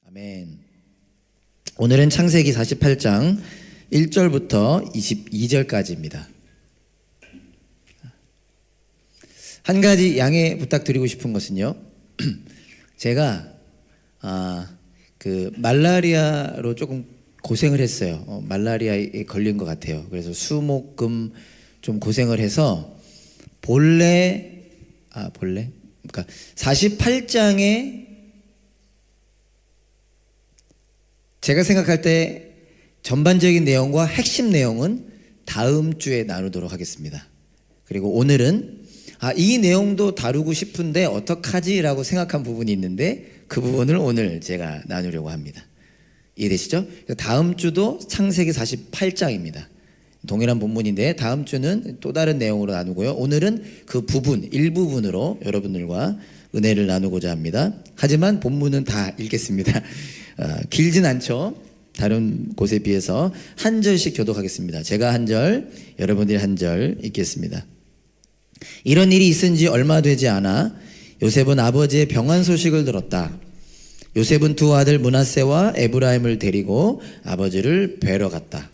아멘. 오늘은 창세기 48장 1절부터 22절까지입니다. 한 가지 양해 부탁드리고 싶은 것은요. 제가 말라리아로 조금 고생을 했어요. 말라리아에 걸린 것 같아요. 그래서 수목금 좀 고생을 해서 그러니까 48장에 제가 생각할 때 전반적인 내용과 핵심 내용은 다음 주에 나누도록 하겠습니다. 그리고 오늘은 이 내용도 다루고 싶은데 어떡하지? 라고 생각한 부분이 있는데 그 부분을 오늘 제가 나누려고 합니다. 이해되시죠? 다음 주도 창세기 48장입니다. 동일한 본문인데 다음 주는 또 다른 내용으로 나누고요. 오늘은 그 부분, 일부분으로 여러분들과 은혜를 나누고자 합니다. 하지만 본문은 다 읽겠습니다. 길진 않죠. 다른 곳에 비해서 한 절씩 교독하겠습니다. 제가 한 절, 여러분들이 한 절 읽겠습니다. 이런 일이 있은 지 얼마 되지 않아 요셉은 아버지의 병환 소식을 들었다. 요셉은 두 아들 므낫세와 에브라임을 데리고 아버지를 뵈러 갔다.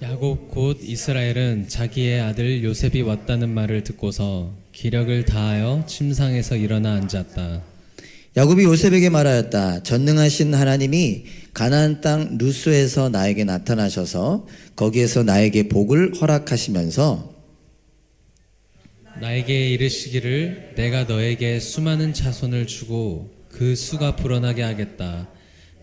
야곱 곧 이스라엘은 자기의 아들 요셉이 왔다는 말을 듣고서 기력을 다하여 침상에서 일어나 앉았다. 야곱이 요셉에게 말하였다. 전능하신 하나님이 가나안 땅 루스에서 나에게 나타나셔서 거기에서 나에게 복을 허락하시면서 나에게 이르시기를 내가 너에게 수많은 자손을 주고 그 수가 불어나게 하겠다.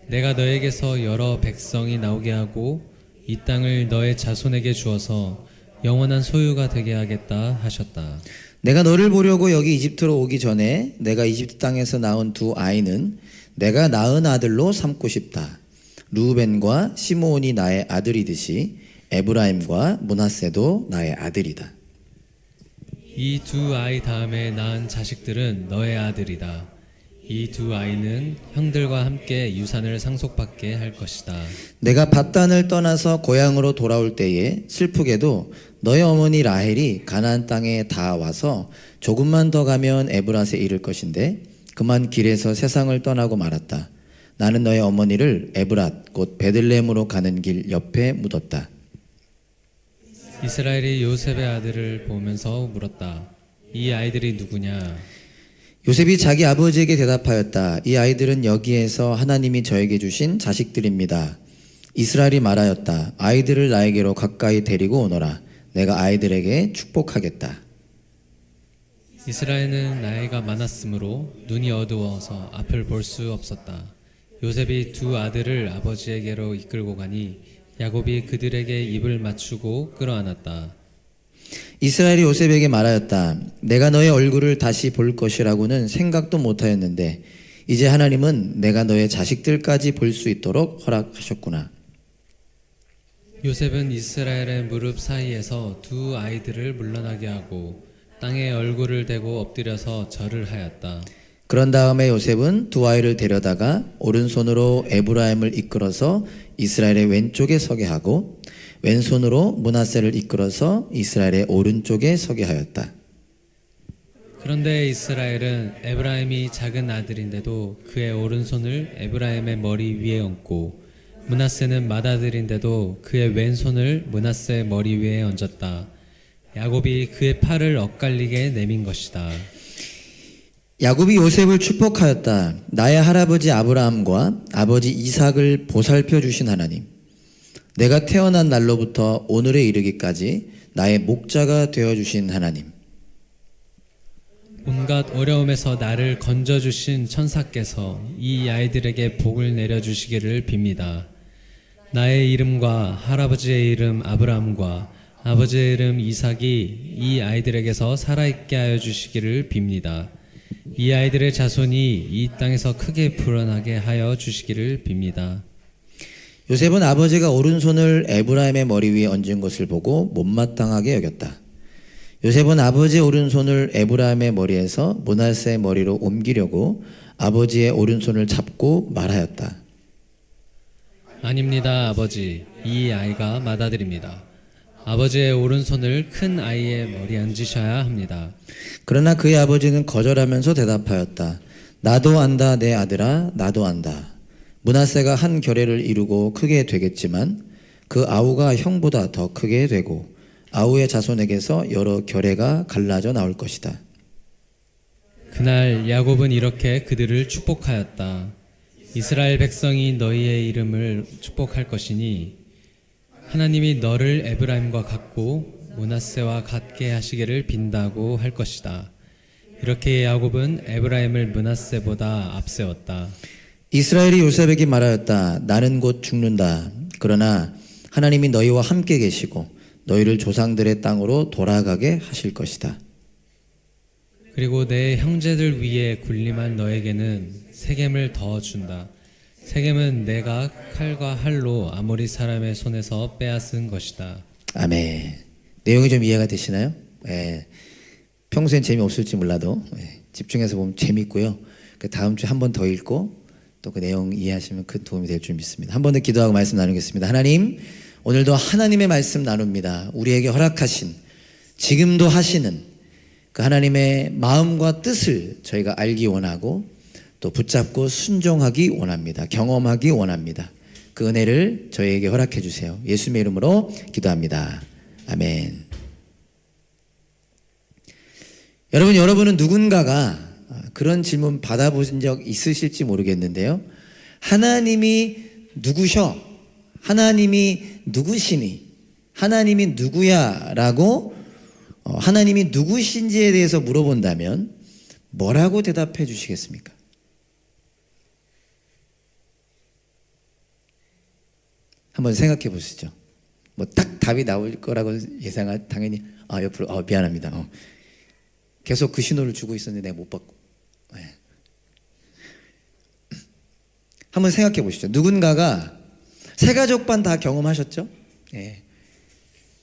내가 너에게서 여러 백성이 나오게 하고 이 땅을 너의 자손에게 주어서 영원한 소유가 되게 하겠다 하셨다. 내가 너를 보려고 여기 이집트로 오기 전에 내가 이집트 땅에서 낳은 두 아이는 내가 낳은 아들로 삼고 싶다. 르우벤과 시므온이 나의 아들이듯이 에브라임과 므낫세도 나의 아들이다. 이 두 아이 다음에 낳은 자식들은 너의 아들이다. 이 두 아이는 형들과 함께 유산을 상속받게 할 것이다. 내가 밧단을 떠나서 고향으로 돌아올 때에 슬프게도 너의 어머니 라헬이 가나안 땅에 다 와서 조금만 더 가면 에브랏에 이를 것인데 그만 길에서 세상을 떠나고 말았다. 나는 너의 어머니를 에브랏 곧 베들레헴으로 가는 길 옆에 묻었다. 이스라엘이 요셉의 아들을 보면서 물었다. 이 아이들이 누구냐? 요셉이 자기 아버지에게 대답하였다. 이 아이들은 여기에서 하나님이 저에게 주신 자식들입니다. 이스라엘이 말하였다. 아이들을 나에게로 가까이 데리고 오너라. 내가 아이들에게 축복하겠다. 이스라엘은 나이가 많았으므로 눈이 어두워서 앞을 볼 수 없었다. 요셉이 두 아들을 아버지에게로 이끌고 가니 야곱이 그들에게 입을 맞추고 끌어안았다. 이스라엘이 요셉에게 말하였다. 내가 너의 얼굴을 다시 볼 것이라고는 생각도 못하였는데 이제 하나님은 내가 너의 자식들까지 볼 수 있도록 허락하셨구나. 요셉은 이스라엘의 무릎 사이에서 두 아이들을 물러나게 하고 땅에 얼굴을 대고 엎드려서 절을 하였다. 그런 다음에 요셉은 두 아이를 데려다가 오른손으로 에브라임을 이끌어서 이스라엘의 왼쪽에 서게 하고 왼손으로 므낫세를 이끌어서 이스라엘의 오른쪽에 서게 하였다. 그런데 이스라엘은 에브라임이 작은 아들인데도 그의 오른손을 에브라임의 머리 위에 얹고 므낫세는 맏아들인데도 그의 왼손을 므낫세의 머리 위에 얹었다. 야곱이 그의 팔을 엇갈리게 내민 것이다. 야곱이 요셉을 축복하였다. 나의 할아버지 아브라함과 아버지 이삭을 보살펴 주신 하나님, 내가 태어난 날로부터 오늘에 이르기까지 나의 목자가 되어주신 하나님, 온갖 어려움에서 나를 건져주신 천사께서 이 아이들에게 복을 내려주시기를 빕니다. 나의 이름과 할아버지의 이름 아브라함과 아버지의 이름 이삭이 이 아이들에게서 살아있게 하여 주시기를 빕니다. 이 아이들의 자손이 이 땅에서 크게 불어나게 하여 주시기를 빕니다. 요셉은 아버지가 오른손을 에브라임의 머리 위에 얹은 것을 보고 못마땅하게 여겼다. 요셉은 아버지의 오른손을 에브라임의 머리에서 므낫세의 머리로 옮기려고 아버지의 오른손을 잡고 말하였다. 아닙니다, 아버지. 이 아이가 맏아들입니다. 아버지의 오른손을 큰 아이의 머리에 얹으셔야 합니다. 그러나 그의 아버지는 거절하면서 대답하였다. 나도 안다 내 아들아 나도 안다. 므낫세가 한 결례를 이루고 크게 되겠지만 그 아우가 형보다 더 크게 되고 아우의 자손에게서 여러 결례가 갈라져 나올 것이다. 그날 야곱은 이렇게 그들을 축복하였다. 이스라엘 백성이 너희의 이름을 축복할 것이니 하나님이 너를 에브라임과 같고 므낫세와 같게 하시기를 빈다고 할 것이다. 이렇게 야곱은 에브라임을 므낫세보다 앞세웠다. 이스라엘이 요셉에게 말하였다. 나는 곧 죽는다. 그러나 하나님이 너희와 함께 계시고 너희를 조상들의 땅으로 돌아가게 하실 것이다. 그리고 내 형제들 위에 군림한 너에게는 세겜을 더 준다. 세겜은 내가 칼과 활로 아모리 사람의 손에서 빼앗은 것이다. 아멘. 내용이 좀 이해가 되시나요? 예. 평소엔 재미없을지 몰라도 집중해서 보면 재밌고요. 그 다음 주에 한 번 더 읽고 또 그 내용 이해하시면 큰 도움이 될 줄 믿습니다. 한 번 더 기도하고 말씀 나누겠습니다. 하나님, 오늘도 하나님의 말씀 나눕니다. 우리에게 허락하신, 지금도 하시는 그 하나님의 마음과 뜻을 저희가 알기 원하고 또 붙잡고 순종하기 원합니다. 경험하기 원합니다. 그 은혜를 저희에게 허락해 주세요. 예수님의 이름으로 기도합니다. 아멘. 여러분은 누군가가 그런 질문 받아보신 적 있으실지 모르겠는데요. 하나님이 누구셔? 하나님이 누구시니? 하나님이 누구야? 라고 하나님이 누구신지에 대해서 물어본다면 뭐라고 대답해 주시겠습니까? 한번 생각해 보시죠. 뭐 딱 답이 나올 거라고 당연히 옆으로 미안합니다. 계속 그 신호를 주고 있었는데 내가 못 받고. 한번 생각해 보시죠. 누군가가 새가족반 다 경험하셨죠?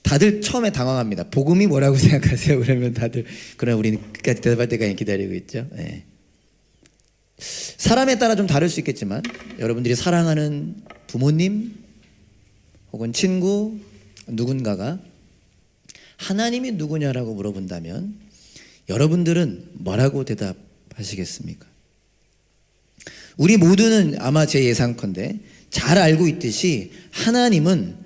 다들 처음에 당황합니다. 복음이 뭐라고 생각하세요? 그러면 다들 그럼 우리는 끝까지 대답할 때까지 기다리고 있죠. 사람에 따라 좀 다를 수 있겠지만 여러분들이 사랑하는 부모님 혹은 친구 누군가가 하나님이 누구냐라고 물어본다면 여러분들은 뭐라고 대답하시겠습니까? 우리 모두는 아마 제 예상컨대 잘 알고 있듯이 하나님은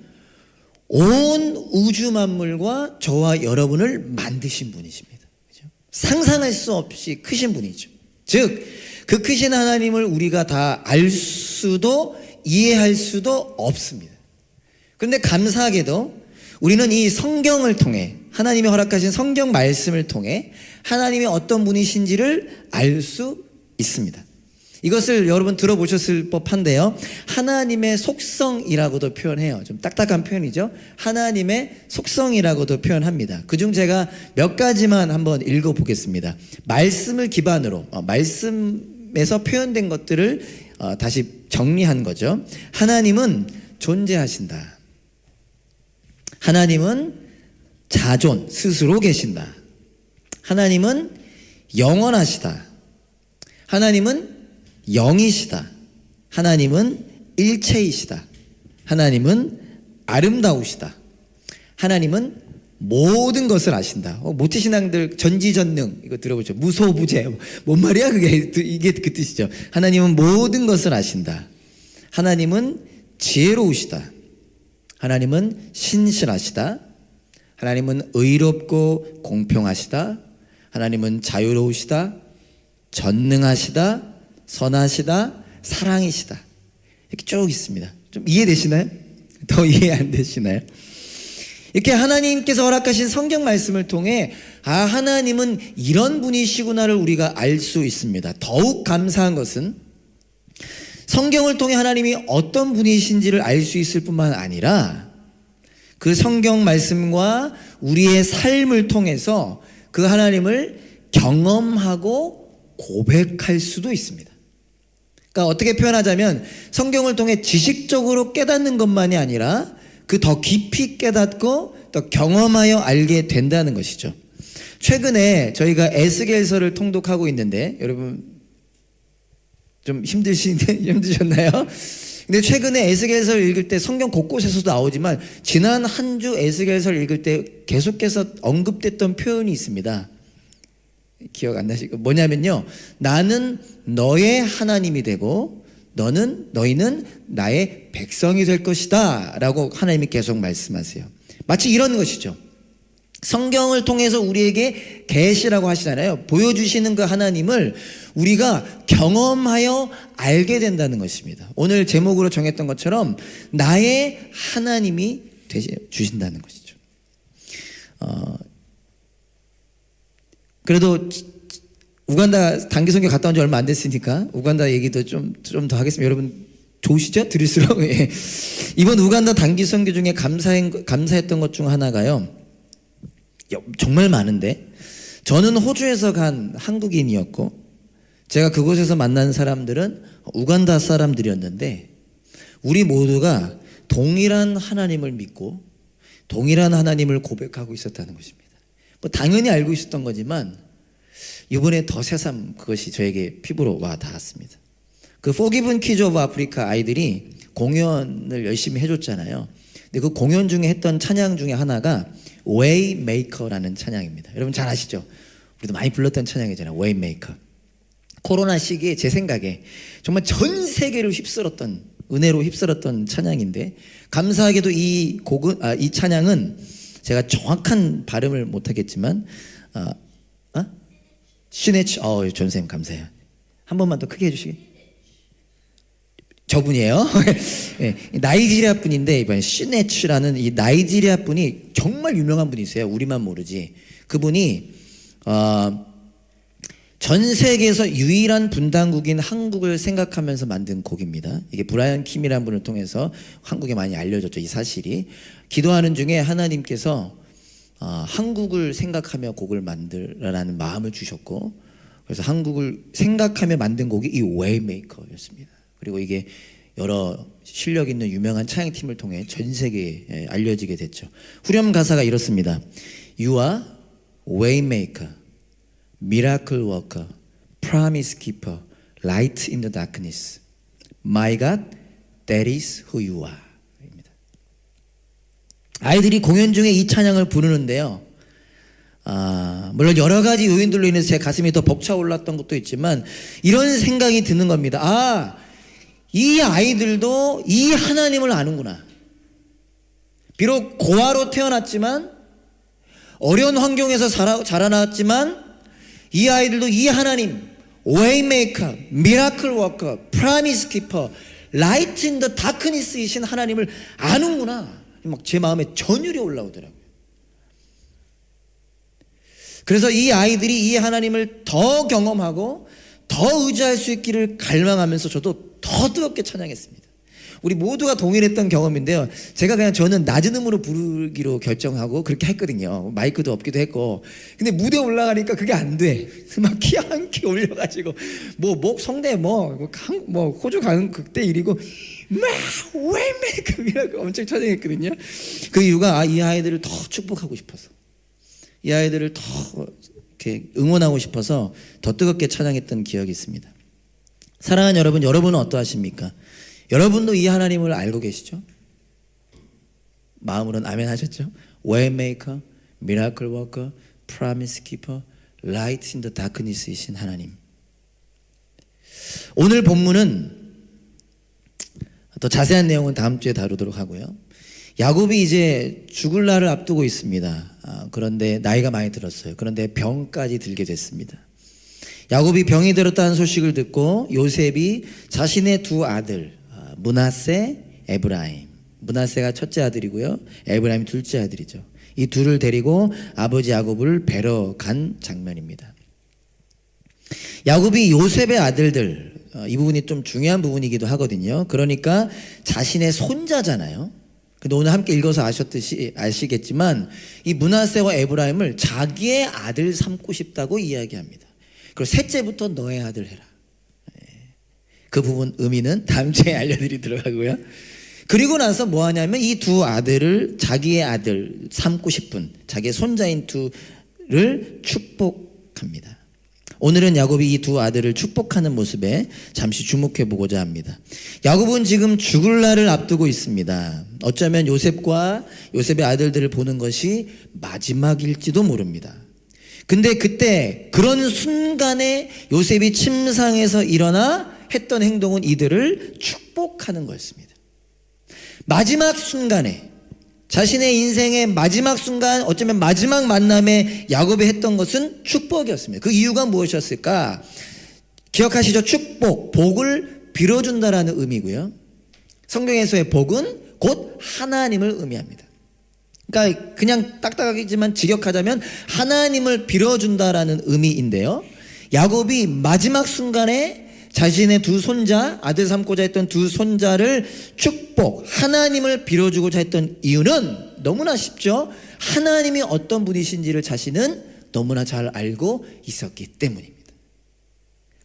온 우주 만물과 저와 여러분을 만드신 분이십니다. 그렇죠? 상상할 수 없이 크신 분이죠. 즉, 그 크신 하나님을 우리가 다 알 수도 이해할 수도 없습니다. 그런데 감사하게도 우리는 이 성경을 통해 하나님이 허락하신 성경 말씀을 통해 하나님이 어떤 분이신지를 알 수 있습니다. 이것을 여러분 들어보셨을 법한데요. 하나님의 속성이라고도 표현해요. 좀 딱딱한 표현이죠. 하나님의 속성이라고도 표현합니다. 그중 제가 몇 가지만 한번 읽어보겠습니다. 말씀을 기반으로 말씀에서 표현된 것들을 다시 정리한 거죠. 하나님은 존재하신다. 하나님은 자존, 스스로 계신다. 하나님은 영원하시다. 하나님은 영이시다. 하나님은 일체이시다. 하나님은 아름다우시다. 하나님은 모든 것을 아신다. 모태신앙들 전지전능 이거 들어보죠. 무소부재 뭔 말이야 그게 이게 그 뜻이죠. 하나님은 모든 것을 아신다. 하나님은 지혜로우시다. 하나님은 신실하시다. 하나님은 의롭고 공평하시다. 하나님은 자유로우시다. 전능하시다. 선하시다. 사랑이시다. 이렇게 쭉 있습니다. 좀 이해되시나요? 더 이해 안 되시나요? 이렇게 하나님께서 허락하신 성경 말씀을 통해 하나님은 이런 분이시구나를 우리가 알 수 있습니다. 더욱 감사한 것은 성경을 통해 하나님이 어떤 분이신지를 알 수 있을 뿐만 아니라 그 성경 말씀과 우리의 삶을 통해서 그 하나님을 경험하고 고백할 수도 있습니다. 그러니까 어떻게 표현하자면 성경을 통해 지식적으로 깨닫는 것만이 아니라 그 더 깊이 깨닫고 또 경험하여 알게 된다는 것이죠. 최근에 저희가 에스겔서를 통독하고 있는데 여러분 좀 힘드셨나요? 근데 최근에 에스겔서를 읽을 때 성경 곳곳에서도 나오지만 지난 한 주 에스겔서를 읽을 때 계속해서 언급됐던 표현이 있습니다. 기억 안 나시고 뭐냐면요. 나는 너의 하나님이 되고 너희는 나의 백성이 될 것이다 라고 하나님이 계속 말씀하세요. 마치 이런 것이죠. 성경을 통해서 우리에게 계시라고 하시잖아요. 보여주시는 그 하나님을 우리가 경험하여 알게 된다는 것입니다. 오늘 제목으로 정했던 것처럼 나의 하나님이 주신다는 것이죠. 그래도 우간다 단기 선교 갔다 온 지 얼마 안 됐으니까 우간다 얘기도 좀 더 하겠습니다. 여러분 좋으시죠? 들을수록. 예. 이번 우간다 단기 선교 중에 감사했던 것 중 하나가요. 정말 많은데 저는 호주에서 간 한국인이었고 제가 그곳에서 만난 사람들은 우간다 사람들이었는데 우리 모두가 동일한 하나님을 믿고 동일한 하나님을 고백하고 있었다는 것입니다. 뭐 당연히 알고 있었던 거지만 이번에 더 새삼 그것이 저에게 피부로 와 닿았습니다. 그 Forgiven Kids of Africa 아이들이 공연을 열심히 해줬잖아요. 근데 그 공연 중에 했던 찬양 중에 하나가 Waymaker라는 찬양입니다. 여러분 잘 아시죠? 우리도 많이 불렀던 찬양이잖아요. Waymaker. 코로나 시기에 제 생각에 정말 전 세계를 휩쓸었던 은혜로 휩쓸었던 찬양인데 감사하게도 이 찬양은 제가 정확한 발음을 못하겠지만 시네치 전쌤 감사해요. 한 번만 더 크게 해주시게. 저분이에요. 네, 나이지리아 분인데 이번 시네치라는 이 나이지리아 분이 정말 유명한 분이세요. 우리만 모르지. 그분이 전 세계에서 유일한 분단국인 한국을 생각하면서 만든 곡입니다. 이게 브라이언 킴이라는 분을 통해서 한국에 많이 알려졌죠. 이 사실이. 기도하는 중에 하나님께서 한국을 생각하며 곡을 만들라는 마음을 주셨고 그래서 한국을 생각하며 만든 곡이 이 Waymaker였습니다. 그리고 이게 여러 실력 있는 유명한 찬양팀을 통해 전 세계에 알려지게 됐죠. 후렴 가사가 이렇습니다. You are Waymaker, Miracle Worker, Promise Keeper, Light in the Darkness. My God, that is who you are. 아이들이 공연 중에 이 찬양을 부르는데요. 물론 여러 가지 요인들로 인해서 제 가슴이 더 벅차올랐던 것도 있지만 이런 생각이 드는 겁니다. 이 아이들도 이 하나님을 아는구나. 비록 고아로 태어났지만 어려운 환경에서 자라났지만 이 아이들도 이 하나님 Waymaker, Miracle Worker, Promise Keeper, Light in the Darkness이신 하나님을 아는구나. 막 제 마음에 전율이 올라오더라고요. 그래서 이 아이들이 이 하나님을 더 경험하고 더 의지할 수 있기를 갈망하면서 저도 더 뜨겁게 찬양했습니다. 우리 모두가 동일했던 경험인데요. 제가 그냥 저는 낮은 음으로 부르기로 결정하고 그렇게 했거든요. 마이크도 없기도 했고. 근데 무대 올라가니까 그게 안 돼. 막 키 한 키 올려가지고 목 성대 호주 가는 그때 일이고 막 Waymaker이라고 엄청 찬양했거든요. 그 이유가 이 아이들을 더 축복하고 싶어서 이 아이들을 더 이렇게 응원하고 싶어서 더 뜨겁게 찬양했던 기억이 있습니다. 사랑하는 여러분, 여러분은 어떠하십니까? 여러분도 이 하나님을 알고 계시죠? 마음으로는 아멘 하셨죠? Waymaker, Miracle Worker, Promise Keeper, Light in the Darkness이신 하나님. 오늘 본문은 더 자세한 내용은 다음 주에 다루도록 하고요. 야곱이 이제 죽을 날을 앞두고 있습니다. 그런데 나이가 많이 들었어요. 그런데 병까지 들게 됐습니다. 야곱이 병이 들었다는 소식을 듣고 요셉이 자신의 두 아들 므낫세, 에브라임. 므낫세가 첫째 아들이고요. 에브라임이 둘째 아들이죠. 이 둘을 데리고 아버지 야곱을 뵈러 간 장면입니다. 야곱이 요셉의 아들들, 이 부분이 좀 중요한 부분이기도 하거든요. 그러니까 자신의 손자잖아요. 근데 오늘 함께 읽어서 아시겠지만 이 므낫세와 에브라임을 자기의 아들 삼고 싶다고 이야기합니다. 그리고 셋째부터 너의 아들 해라. 그 부분 의미는 다음 주에 알려드리도록 하고요. 그리고 나서 뭐 하냐면 이 두 아들을 자기의 아들 삼고 싶은 자기의 손자인 둘을 축복합니다. 오늘은 야곱이 이 두 아들을 축복하는 모습에 잠시 주목해 보고자 합니다. 야곱은 지금 죽을 날을 앞두고 있습니다. 어쩌면 요셉과 요셉의 아들들을 보는 것이 마지막일지도 모릅니다. 근데 그때 그런 순간에 요셉이 침상에서 일어나 했던 행동은 이들을 축복하는 거였습니다. 마지막 순간에, 자신의 인생의 마지막 순간, 어쩌면 마지막 만남에 야곱이 했던 것은 축복이었습니다. 그 이유가 무엇이었을까? 기억하시죠? 축복, 복을 빌어준다라는 의미고요. 성경에서의 복은 곧 하나님을 의미합니다. 그러니까 그냥 딱딱하지만 직역하자면 하나님을 빌어준다라는 의미인데요. 야곱이 마지막 순간에 자신의 두 손자, 아들 삼고자 했던 두 손자를 축복, 하나님을 빌어주고자 했던 이유는 너무나 쉽죠. 하나님이 어떤 분이신지를 자신은 너무나 잘 알고 있었기 때문입니다.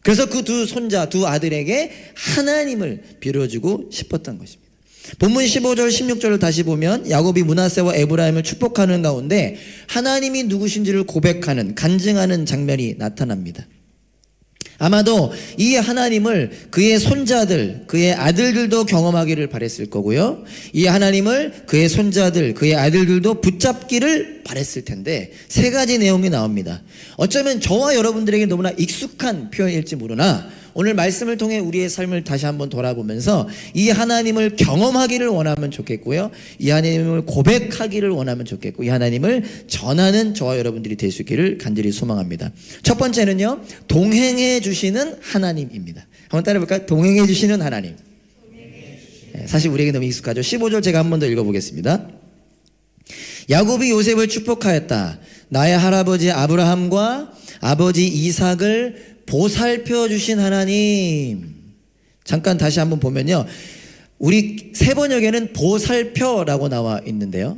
그래서 그 두 손자, 두 아들에게 하나님을 빌어주고 싶었던 것입니다. 본문 15절 16절을 다시 보면 야곱이 므낫세와 에브라임을 축복하는 가운데 하나님이 누구신지를 고백하는, 간증하는 장면이 나타납니다. 아마도 이 하나님을 그의 손자들, 그의 아들들도 경험하기를 바랬을 거고요. 이 하나님을 그의 손자들, 그의 아들들도 붙잡기를 바랬을 텐데 세 가지 내용이 나옵니다. 어쩌면 저와 여러분들에게 너무나 익숙한 표현일지 모르나 오늘 말씀을 통해 우리의 삶을 다시 한번 돌아보면서 이 하나님을 경험하기를 원하면 좋겠고요. 이 하나님을 고백하기를 원하면 좋겠고 이 하나님을 전하는 저와 여러분들이 될 수 있기를 간절히 소망합니다. 첫 번째는요, 동행해 주시는 하나님입니다. 한번 따라해볼까요? 동행해 주시는 하나님. 사실 우리에게 너무 익숙하죠. 15절 제가 한 번 더 읽어보겠습니다. 야곱이 요셉을 축복하였다. 나의 할아버지 아브라함과 아버지 이삭을 보살펴 주신 하나님. 잠깐 다시 한번 보면요, 우리 세 번역에는 보살펴라고 나와 있는데요,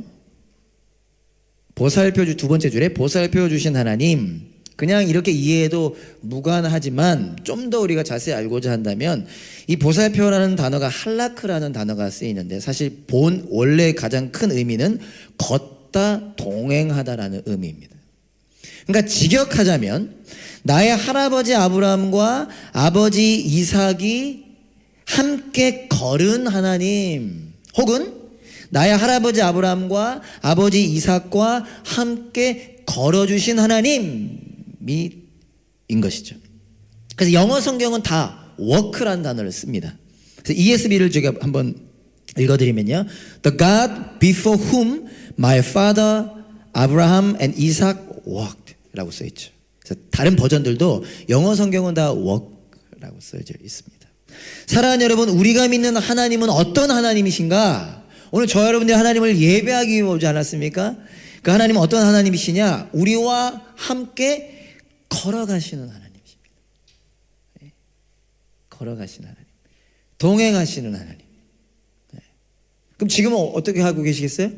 두 번째 줄에 보살펴 주신 하나님. 그냥 이렇게 이해해도 무관하지만 좀 더 우리가 자세히 알고자 한다면 이 보살펴라는 단어가 할라크라는 단어가 쓰이는데 사실 원래 가장 큰 의미는 걷다, 동행하다라는 의미입니다. 그러니까 직역하자면 나의 할아버지 아브라함과 아버지 이삭이 함께 걸은 하나님, 혹은 나의 할아버지 아브라함과 아버지 이삭과 함께 걸어주신 하나님이 인 것이죠. 그래서 영어 성경은 다 walk라는 단어를 씁니다. 그래서 ESV를 제가 한번 읽어드리면요, The God before whom my father Abraham and Isaac walked 라고 써있죠. 그래서 다른 버전들도 영어 성경은 다 walk라고 써져 있습니다. 사랑하는 여러분, 우리가 믿는 하나님은 어떤 하나님이신가? 오늘 저 여러분들이 하나님을 예배하기 위해 오지 않았습니까? 그 하나님은 어떤 하나님이시냐? 우리와 함께 걸어가시는 하나님이십니다. 네. 걸어가시는 하나님, 동행하시는 하나님. 네. 그럼 지금은 어떻게 하고 계시겠어요?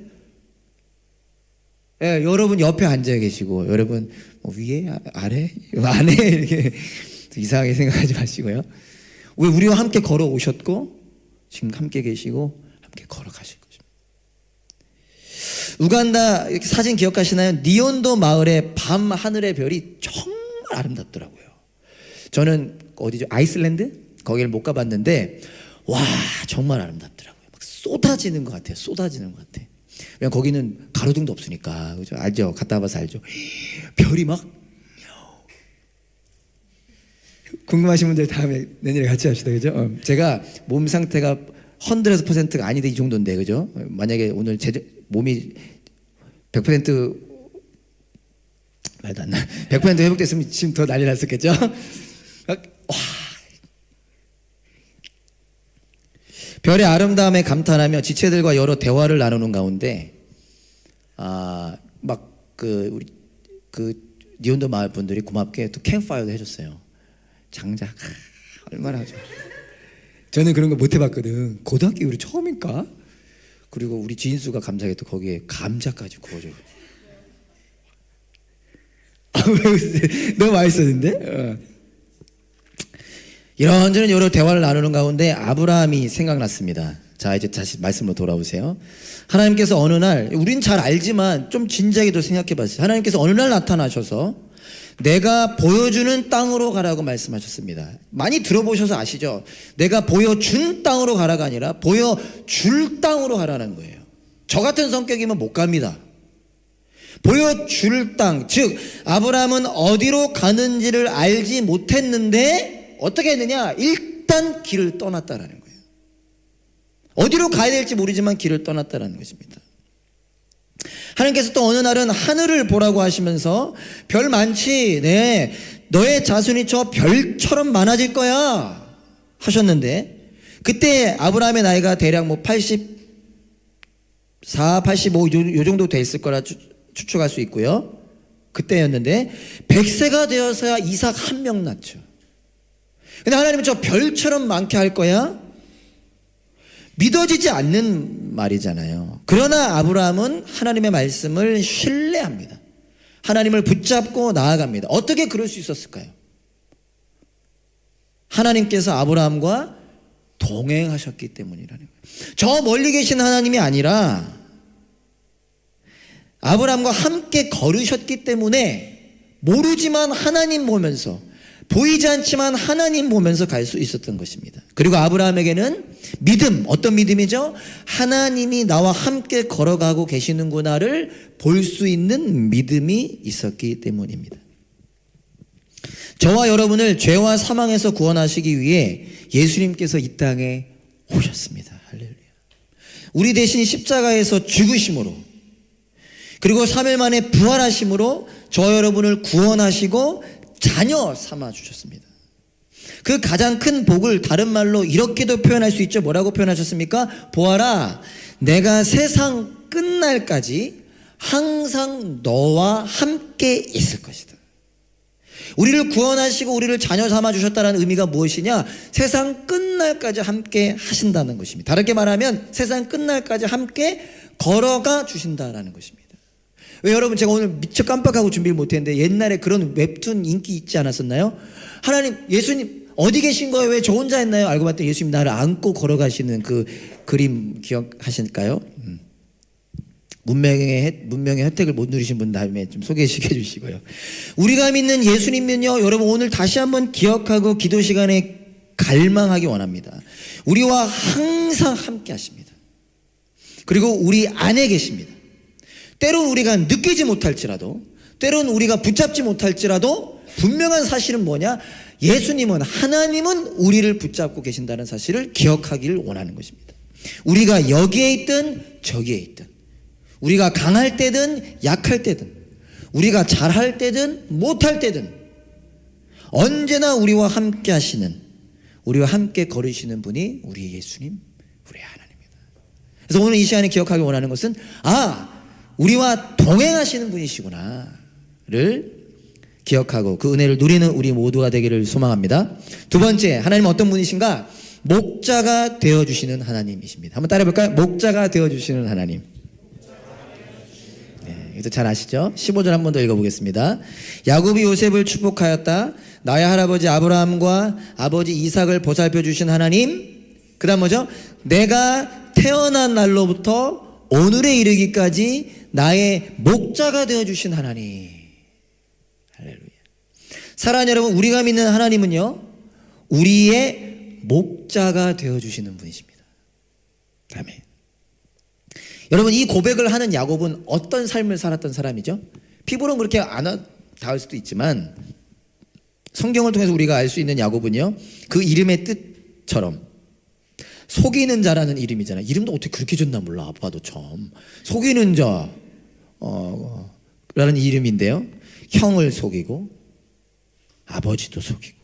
예, 여러분 옆에 앉아 계시고, 여러분 위에, 아래, 안에 이렇게 이상하게 생각하지 마시고요. 왜 우리와 함께 걸어오셨고 지금 함께 계시고 함께 걸어가실 것입니다. 우간다 사진 기억하시나요? 니온도 마을의 밤 하늘의 별이 정말 아름답더라고요. 저는 어디죠? 아이슬란드? 거기를 못 가봤는데 와, 정말 아름답더라고요. 막 쏟아지는 것 같아요. 쏟아지는 것 같아. 왜냐면 거기는 가로등도 없으니까. 그죠? 알죠? 갔다 와봐서 알죠? 별이 막. 궁금하신 분들 다음에 내년에 같이 합시다. 그죠? 제가 몸 상태가 100%가 아니다 이 정도인데, 그죠? 만약에 오늘 몸이 100% 말도 안 나. 100% 회복됐으면 지금 더 난리 났었겠죠? 와. 별의 아름다움에 감탄하며 지체들과 여러 대화를 나누는 가운데, 우리 니온도 마을 분들이 고맙게 또 캠프파이어도 해줬어요. 장작 얼마나 하죠. 저는 그런 거 못 해봤거든. 고등학교 이후로 처음인가? 그리고 우리 지인수가 감사하게 또 거기에 감자까지 구워줘요. 너무 맛있었는데? 이런저런 여러 대화를 나누는 가운데 아브라함이 생각났습니다. 자, 이제 다시 말씀으로 돌아오세요. 하나님께서 어느 날, 우린 잘 알지만 좀 진지하게도 생각해 봤어요. 하나님께서 어느 날 나타나셔서 내가 보여주는 땅으로 가라고 말씀하셨습니다. 많이 들어보셔서 아시죠? 내가 보여준 땅으로 가라가 아니라 보여줄 땅으로 가라는 거예요. 저 같은 성격이면 못 갑니다. 보여줄 땅, 즉 아브라함은 어디로 가는지를 알지 못했는데 어떻게 했느냐? 일단 길을 떠났다라는 거예요. 어디로 가야 될지 모르지만 길을 떠났다라는 것입니다. 하나님께서 또 어느 날은 하늘을 보라고 하시면서 별 많지, 네, 너의 자손이 저 별처럼 많아질 거야 하셨는데, 그때 아브라함의 나이가 대략 뭐 84, 85 요 정도 됐을 거라 추측할 수 있고요. 그때였는데 100세가 되어서야 이삭 한 명 낳죠. 근데 하나님은 저 별처럼 많게 할 거야? 믿어지지 않는 말이잖아요. 그러나 아브라함은 하나님의 말씀을 신뢰합니다. 하나님을 붙잡고 나아갑니다. 어떻게 그럴 수 있었을까요? 하나님께서 아브라함과 동행하셨기 때문이라는 거예요. 저 멀리 계신 하나님이 아니라 아브라함과 함께 걸으셨기 때문에 모르지만 하나님 보면서, 보이지 않지만 하나님 보면서 갈 수 있었던 것입니다. 그리고 아브라함에게는 믿음, 어떤 믿음이죠? 하나님이 나와 함께 걸어가고 계시는구나를 볼 수 있는 믿음이 있었기 때문입니다. 저와 여러분을 죄와 사망에서 구원하시기 위해 예수님께서 이 땅에 오셨습니다. 할렐루야. 우리 대신 십자가에서 죽으심으로, 그리고 3일 만에 부활하심으로 저 여러분을 구원하시고 자녀 삼아 주셨습니다. 그 가장 큰 복을 다른 말로 이렇게도 표현할 수 있죠. 뭐라고 표현하셨습니까? 보아라, 내가 세상 끝날까지 항상 너와 함께 있을 것이다. 우리를 구원하시고 우리를 자녀 삼아 주셨다는 의미가 무엇이냐? 세상 끝날까지 함께 하신다는 것입니다. 다르게 말하면 세상 끝날까지 함께 걸어가 주신다라는 것입니다. 왜 여러분, 제가 오늘 미처 깜빡하고 준비를 못했는데 옛날에 그런 웹툰 인기 있지 않았었나요? 하나님, 예수님 어디 계신 거예요? 왜 저 혼자 했나요? 알고 봤더니 예수님 나를 안고 걸어가시는 그 그림 기억하실까요? 문명의 혜택을 못 누리신 분 다음에 좀 소개시켜 주시고요. 우리가 믿는 예수님은요, 여러분 오늘 다시 한번 기억하고 기도 시간에 갈망하기 원합니다. 우리와 항상 함께 하십니다. 그리고 우리 안에 계십니다. 때론 우리가 느끼지 못할지라도, 때론 우리가 붙잡지 못할지라도 분명한 사실은 뭐냐? 예수님은, 하나님은 우리를 붙잡고 계신다는 사실을 기억하기를 원하는 것입니다. 우리가 여기에 있든 저기에 있든, 우리가 강할 때든 약할 때든, 우리가 잘할 때든 못할 때든 언제나 우리와 함께 하시는, 우리와 함께 걸으시는 분이 우리 예수님, 우리 하나님입니다. 그래서 오늘 이 시간에 기억하기 원하는 것은, 우리와 동행하시는 분이시구나를 기억하고 그 은혜를 누리는 우리 모두가 되기를 소망합니다. 두 번째, 하나님은 어떤 분이신가? 목자가 되어주시는 하나님이십니다. 한번 따라해볼까요? 목자가 되어주시는 하나님. 네, 이것도 잘 아시죠? 15절 한 번 더 읽어보겠습니다. 야곱이 요셉을 축복하였다. 나의 할아버지 아브라함과 아버지 이삭을 보살펴 주신 하나님. 그 다음 뭐죠? 내가 태어난 날로부터 오늘에 이르기까지 나의 목자가 되어주신 하나님. 할렐루야. 사랑하는 여러분, 우리가 믿는 하나님은요, 우리의 목자가 되어주시는 분이십니다. 아멘. 여러분, 이 고백을 하는 야곱은 어떤 삶을 살았던 사람이죠? 피부로는 그렇게 안 닿을 수도 있지만 성경을 통해서 우리가 알 수 있는 야곱은요, 그 이름의 뜻처럼 속이는 자라는 이름이잖아요. 이름도 어떻게 그렇게 줬나 몰라. 아빠도 처음. 속이는 자 라는 이름인데요, 형을 속이고 아버지도 속이고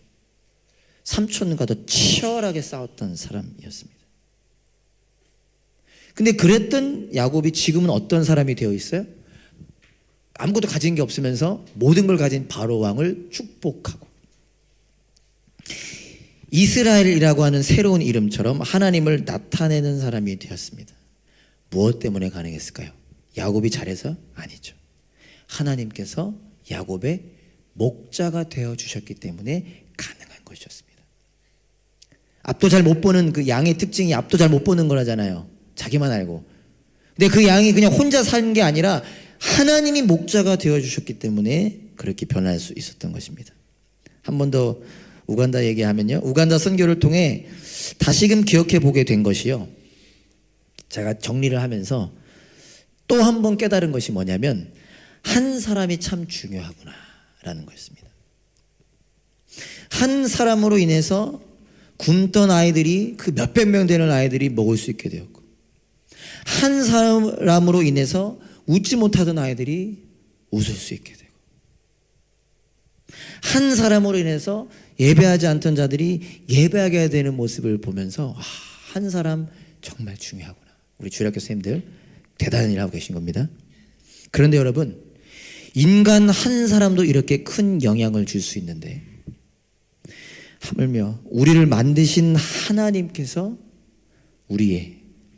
삼촌과도 치열하게 싸웠던 사람이었습니다. 근데 그랬던 야곱이 지금은 어떤 사람이 되어 있어요? 아무것도 가진 게 없으면서 모든 걸 가진 바로 왕을 축복하고, 이스라엘이라고 하는 새로운 이름처럼 하나님을 나타내는 사람이 되었습니다. 무엇 때문에 가능했을까요? 야곱이 잘해서? 아니죠. 하나님께서 야곱의 목자가 되어주셨기 때문에 가능한 것이었습니다. 앞도 잘 못 보는, 그 양의 특징이 앞도 잘 못 보는 거라잖아요. 자기만 알고. 근데 그 양이 그냥 혼자 사는 게 아니라 하나님이 목자가 되어주셨기 때문에 그렇게 변할 수 있었던 것입니다. 한 번 더 우간다 얘기하면요, 우간다 선교를 통해 다시금 기억해 보게 된 것이요, 제가 정리를 하면서 또 한 번 깨달은 것이 뭐냐면, 한 사람이 참 중요하구나라는 거였습니다. 한 사람으로 인해서 굶던 아이들이, 그 몇백 명 되는 아이들이 먹을 수 있게 되었고, 한 사람으로 인해서 웃지 못하던 아이들이 웃을 수 있게 되고, 한 사람으로 인해서 예배하지 않던 자들이 예배하게 되는 모습을 보면서 한 사람 정말 중요하구나. 우리 주일학교 선생님들 대단한 일 하고 계신 겁니다. 그런데 여러분, 인간 한 사람도 이렇게 큰 영향을 줄 수 있는데 하물며 우리를 만드신 하나님께서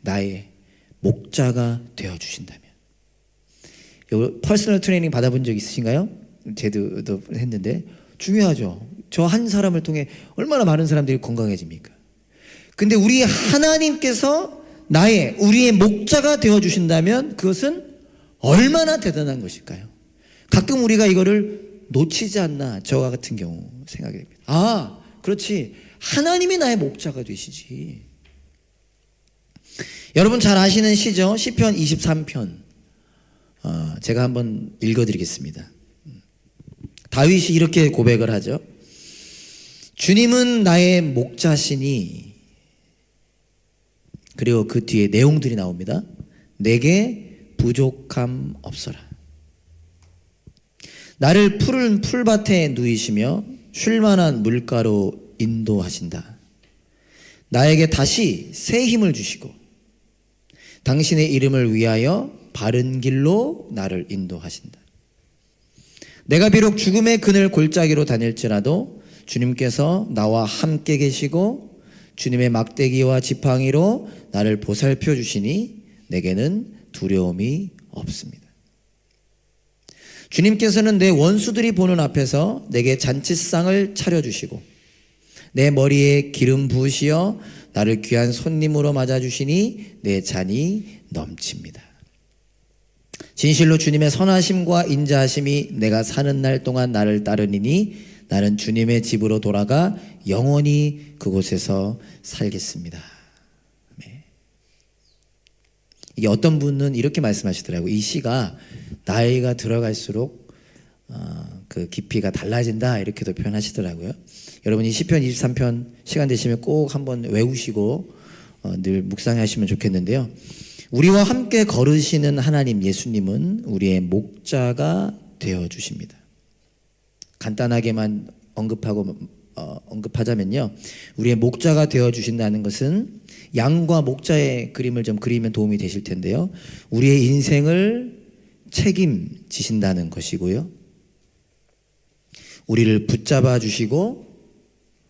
나의 목자가 되어주신다면. 퍼스널 트레이닝 받아본 적 있으신가요? 제도 했는데 중요하죠. 저 한 사람을 통해 얼마나 많은 사람들이 건강해집니까? 근데 우리 하나님께서 우리의 목자가 되어주신다면 그것은 얼마나 대단한 것일까요? 가끔 우리가 이거를 놓치지 않나, 저와 같은 경우 생각이 됩니다. 그렇지, 하나님이 나의 목자가 되시지. 여러분 잘 아시는 시죠? 시편 23편. 제가 한번 읽어드리겠습니다. 다윗이 이렇게 고백을 하죠. 주님은 나의 목자시니, 그리고 그 뒤에 내용들이 나옵니다. 내게 부족함 없어라. 나를 푸른 풀밭에 누이시며 쉴만한 물가로 인도하신다. 나에게 다시 새 힘을 주시고 당신의 이름을 위하여 바른 길로 나를 인도하신다. 내가 비록 죽음의 그늘 골짜기로 다닐지라도 주님께서 나와 함께 계시고 주님의 막대기와 지팡이로 나를 보살펴 주시니 내게는 두려움이 없습니다. 주님께서는 내 원수들이 보는 앞에서 내게 잔치상을 차려주시고 내 머리에 기름 부으시어 나를 귀한 손님으로 맞아주시니 내 잔이 넘칩니다. 진실로 주님의 선하심과 인자하심이 내가 사는 날 동안 나를 따르니니 나는 주님의 집으로 돌아가 영원히 그곳에서 살겠습니다. 이게 어떤 분은 이렇게 말씀하시더라고요. 이 시가 나이가 들어갈수록 그 깊이가 달라진다, 이렇게도 표현하시더라고요. 여러분 이 시편 23편 시간 되시면 꼭 한번 외우시고 늘 묵상하시면 좋겠는데요. 우리와 함께 걸으시는 하나님 예수님은 우리의 목자가 되어주십니다. 간단하게만 언급하자면요, 우리의 목자가 되어주신다는 것은 양과 목자의 그림을 좀 그리면 도움이 되실 텐데요, 우리의 인생을 책임지신다는 것이고요, 우리를 붙잡아 주시고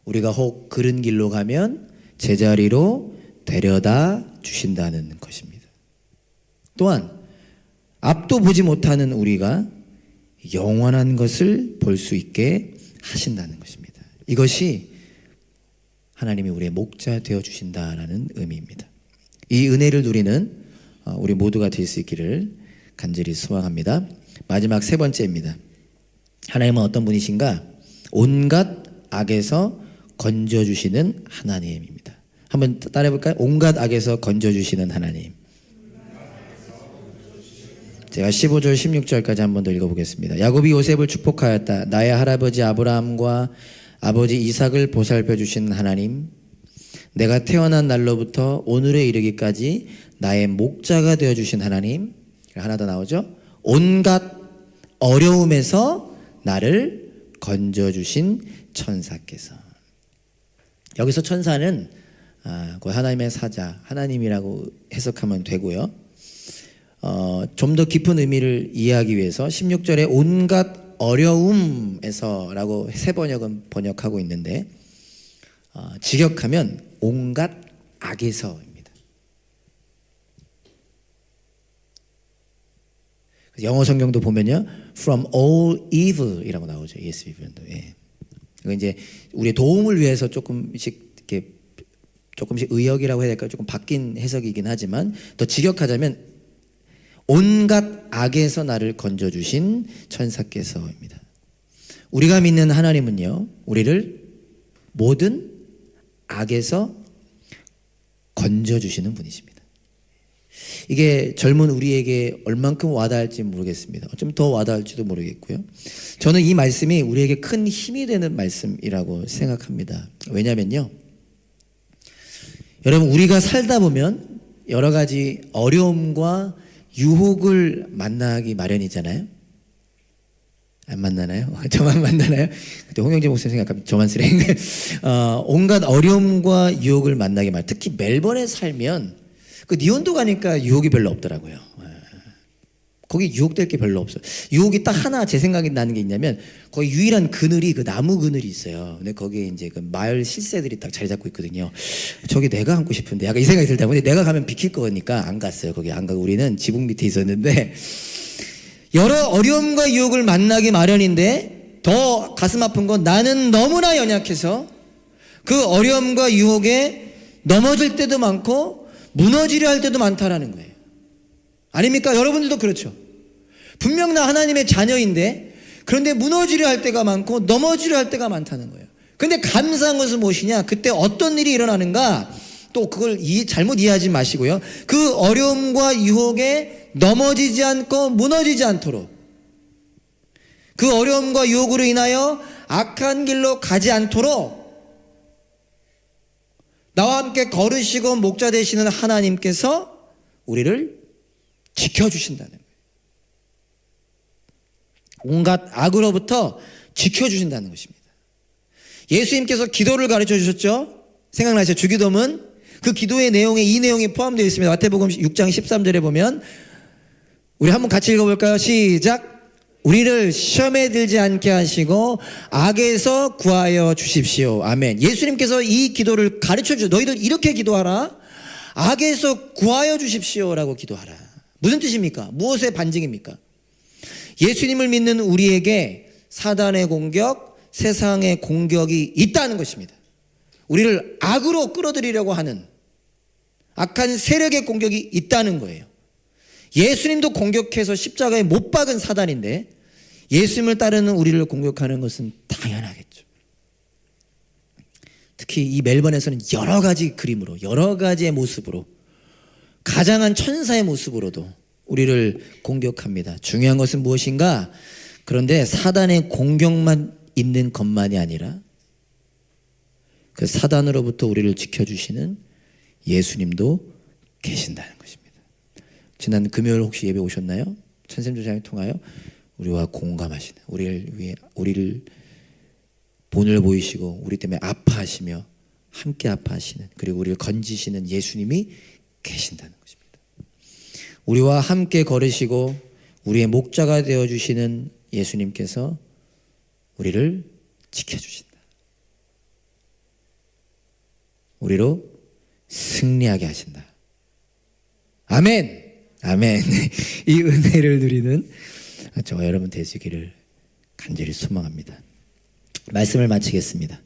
우리가 혹 그른 길로 가면 제자리로 데려다 주신다는 것입니다. 또한 앞도 보지 못하는 우리가 영원한 것을 볼 수 있게 하신다는 것입니다. 이것이 하나님이 우리의 목자 되어주신다라는 의미입니다. 이 은혜를 누리는 우리 모두가 될 수 있기를 간절히 소망합니다. 마지막 세 번째입니다. 하나님은 어떤 분이신가? 온갖 악에서 건져주시는 하나님입니다. 한번 따라해볼까요? 온갖 악에서 건져주시는 하나님. 제가 15절 16절까지 한 번 더 읽어보겠습니다. 야곱이 요셉을 축복하였다. 나의 할아버지 아브라함과 아버지 이삭을 보살펴 주신 하나님, 내가 태어난 날로부터 오늘에 이르기까지 나의 목자가 되어주신 하나님. 하나 더 나오죠. 온갖 어려움에서 나를 건져주신 천사께서. 여기서 천사는 그 하나님의 사자, 하나님이라고 해석하면 되고요. 좀 더 깊은 의미를 이해하기 위해서 16절에 온갖 어려움에서 라고 세 번역은 번역하고 있는데, 직역하면 온갖 악에서입니다. 영어 성경도 보면요, from all evil 이라고 나오죠. ESV 표현도. 예. 이제 우리의 도움을 위해서 조금씩 의역이라고 해야 될까요? 조금 바뀐 해석이긴 하지만 더 직역하자면 온갖 악에서 나를 건져주신 천사께서입니다. 우리가 믿는 하나님은요, 우리를 모든 악에서 건져주시는 분이십니다. 이게 젊은 우리에게 얼만큼 와닿을지 모르겠습니다. 좀 더 와닿을지도 모르겠고요. 저는 이 말씀이 우리에게 큰 힘이 되는 말씀이라고 생각합니다. 왜냐면요, 여러분, 우리가 살다 보면 여러 가지 어려움과 유혹을 만나기 마련이잖아요. 안 만나나요? 저만 만나나요? 그때 홍영재 목사님 생각하면 저만 쓰레인데 온갖 어려움과 유혹을 만나게 마련. 특히 멜번에 살면 그 니온도 가니까 유혹이 별로 없더라고요. 거기 유혹될 게 별로 없어요. 유혹이 딱 하나 제 생각이 나는 게 있냐면 거기 유일한 그늘이 그 나무 그늘이 있어요. 근데 거기에 이제 그 마을 실새들이 딱 자리 잡고 있거든요. 저기 내가 앉고 싶은데 약간 이 생각이 들다 보니 내가 가면 비킬 거니까 안 갔어요. 거기 안 가고 우리는 지붕 밑에 있었는데 여러 어려움과 유혹을 만나기 마련인데 더 가슴 아픈 건 나는 너무나 연약해서 그 어려움과 유혹에 넘어질 때도 많고 무너지려 할 때도 많다라는 거예요. 아닙니까? 여러분들도 그렇죠. 분명 나 하나님의 자녀인데 그런데 무너지려 할 때가 많고 넘어지려 할 때가 많다는 거예요. 근데 감사한 것은 무엇이냐? 그때 어떤 일이 일어나는가? 또 그걸 잘못 이해하지 마시고요. 그 어려움과 유혹에 넘어지지 않고 무너지지 않도록, 그 어려움과 유혹으로 인하여 악한 길로 가지 않도록 나와 함께 걸으시고 목자 되시는 하나님께서 우리를 지켜주신다는 거예요. 온갖 악으로부터 지켜주신다는 것입니다. 예수님께서 기도를 가르쳐 주셨죠? 생각나시죠? 주기도문. 그 기도의 내용에 이 내용이 포함되어 있습니다. 마태복음 6장 13절에 보면 우리 한번 같이 읽어볼까요? 시작. 우리를 시험에 들지 않게 하시고 악에서 구하여 주십시오. 아멘. 예수님께서 이 기도를 가르쳐 주셔. 너희들 이렇게 기도하라. 악에서 구하여 주십시오라고 기도하라. 무슨 뜻입니까? 무엇의 반증입니까? 예수님을 믿는 우리에게 사단의 공격, 세상의 공격이 있다는 것입니다. 우리를 악으로 끌어들이려고 하는 악한 세력의 공격이 있다는 거예요. 예수님도 공격해서 십자가에 못 박은 사단인데 예수님을 따르는 우리를 공격하는 것은 당연하겠죠. 특히 이 멜번에서는 여러 가지 그림으로, 여러 가지의 모습으로, 가장한 천사의 모습으로도 우리를 공격합니다. 중요한 것은 무엇인가? 그런데 사단의 공격만 있는 것만이 아니라 그 사단으로부터 우리를 지켜주시는 예수님도 계신다는 것입니다. 지난 금요일 혹시 예배 오셨나요? 천샘조장을 통하여 우리와 공감하시는, 우리를 본을 보이시고 우리 때문에 아파하시며 함께 아파하시는, 그리고 우리를 건지시는 예수님이 계신다는 것입니다. 우리와 함께 걸으시고 우리의 목자가 되어주시는 예수님께서 우리를 지켜주신다. 우리로 승리하게 하신다. 아멘. 아멘. 이 은혜를 누리는 저와 여러분 되시기를 간절히 소망합니다. 말씀을 마치겠습니다.